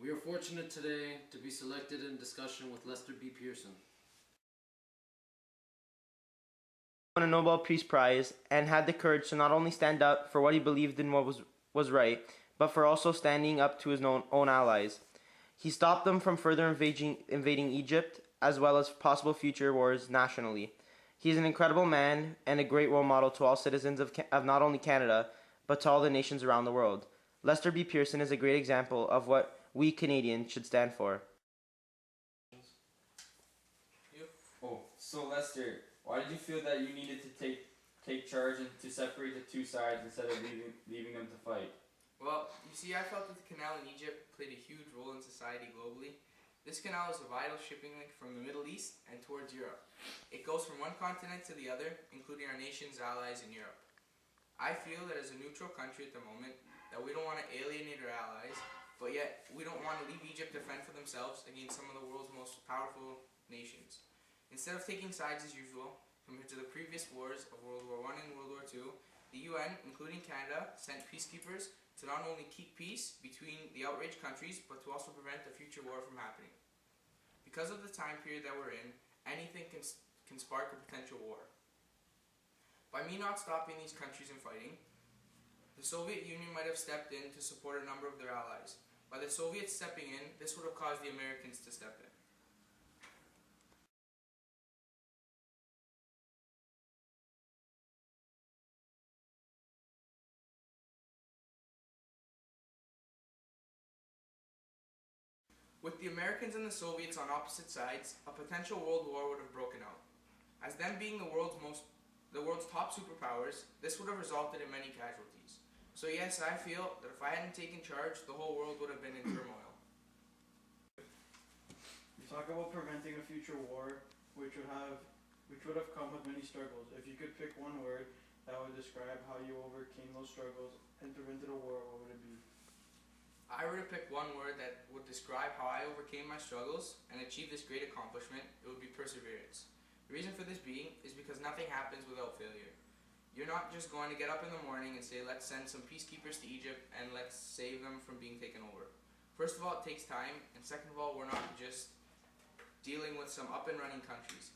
We are fortunate today to be selected in discussion with Lester B. Pearson. Won a Nobel Peace Prize and had the courage to not only stand up for what he believed in what was right, but for also standing up to his own allies. He stopped them from further invading Egypt, as well as possible future wars nationally. He is an incredible man and a great role model to all citizens of not only Canada, but to all the nations around the world. Lester B. Pearson is a great example of what we Canadians should stand for. Oh, so Lester, why did you feel that you needed to take charge and to separate the two sides instead of leaving them to fight? Well, you see, I felt that the canal in Egypt played a huge role in society globally. This canal is a vital shipping link from the Middle East and towards Europe. It goes from one continent to the other, including our nation's allies in Europe. I feel that as a neutral country at the moment, that we don't want to alienate our allies, but yet we don't want to leave Egypt to fend for themselves against some of the world's most powerful nations. Instead of taking sides as usual, compared to the previous wars of World War I and World War II, the UN, including Canada, sent peacekeepers to not only keep peace between the outraged countries, but to also prevent a future war from happening. Because of the time period that we're in, anything can spark a potential war. By me not stopping these countries in fighting, the Soviet Union might have stepped in to support a number of their allies. By the Soviets stepping in, this would have caused the Americans to step in. With the Americans and the Soviets on opposite sides, a potential world war would have broken out. As them being the world's top superpowers, this would have resulted in many casualties. So yes, I feel that if I hadn't taken charge, the whole world would have been in turmoil. You talk about preventing a future war, which would have come with many struggles. If you could pick one word that would describe how you overcame those struggles and prevented a war, what would it be? I were to pick one word that would describe how I overcame my struggles and achieved this great accomplishment, it would be perseverance. The reason for this being is because nothing happens without failure. You're not just going to get up in the morning and say, let's send some peacekeepers to Egypt and let's save them from being taken over. First of all, it takes time, and second of all, we're not just dealing with some up and running countries.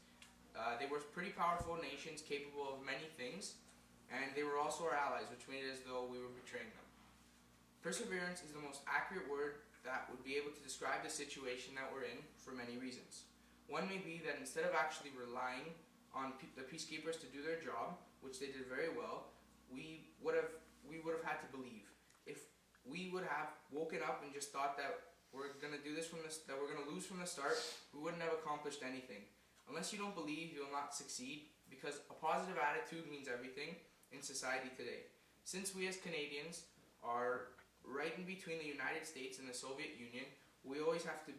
They were pretty powerful nations capable of many things, and they were also our allies, which made it as though we were betraying them. Perseverance is the most accurate word that would be able to describe the situation that we're in for many reasons. One may be that instead of actually relying on the peacekeepers to do their job, which they did very well, we would have had to believe. If we would have woken up and just thought that we're going to do this that we're going to lose from the start, we wouldn't have accomplished anything. Unless you don't believe, you'll not succeed, because a positive attitude means everything in society today. Since we as Canadians are right in between the United States and the Soviet Union, we always have to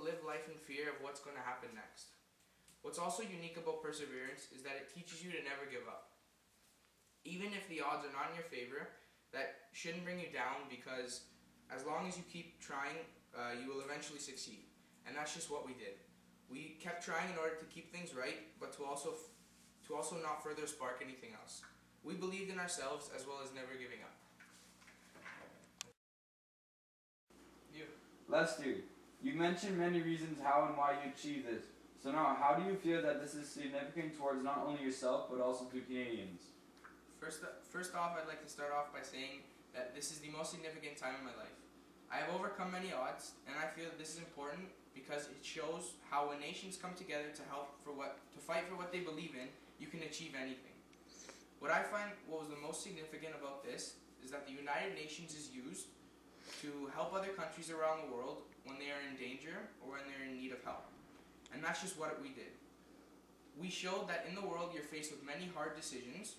live life in fear of what's going to happen next. What's also unique about perseverance is that it teaches you to never give up. Even if the odds are not in your favor, that shouldn't bring you down, because as long as you keep trying, you will eventually succeed. And that's just what we did. We kept trying in order to keep things right, but to also not further spark anything else. We believed in ourselves as well as never giving up. Lester, you mentioned many reasons how and why you achieved this. So now, how do you feel that this is significant towards not only yourself, but also to Canadians? First off, I'd like to start off by saying that this is the most significant time in my life. I have overcome many odds, and I feel that this is important because it shows how when nations come together to fight for what they believe in, you can achieve anything. What I find was the most significant about this is that the United Nations is used to help other countries around the world when they are in danger or when they're in need of help. And that's just what we did. We showed that in the world you're faced with many hard decisions,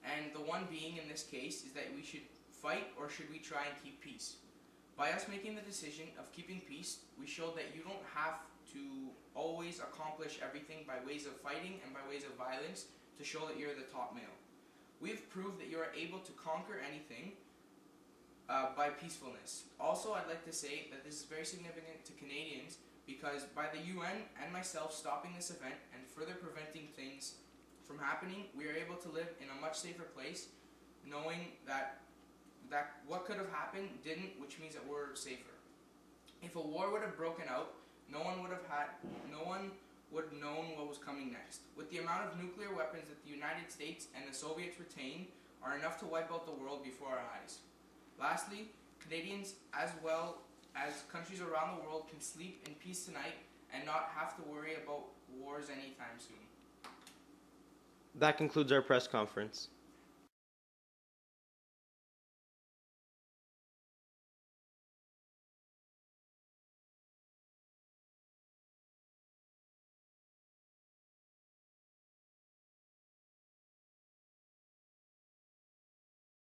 and the one being in this case is that we should fight or should we try and keep peace. By us making the decision of keeping peace, we showed that you don't have to always accomplish everything by ways of fighting and by ways of violence to show that you're the top male. We've proved that you are able to conquer anything by peacefulness. Also, I'd like to say that this is very significant to Canadians because by the UN and myself stopping this event and further preventing things from happening, we are able to live in a much safer place, knowing that that what could have happened didn't, which means that we're safer. If a war would have broken out, no one would have known what was coming next. With the amount of nuclear weapons that the United States and the Soviets retain are enough to wipe out the world before our eyes. Lastly, Canadians as well as countries around the world can sleep in peace tonight and not have to worry about wars anytime soon. That concludes our press conference.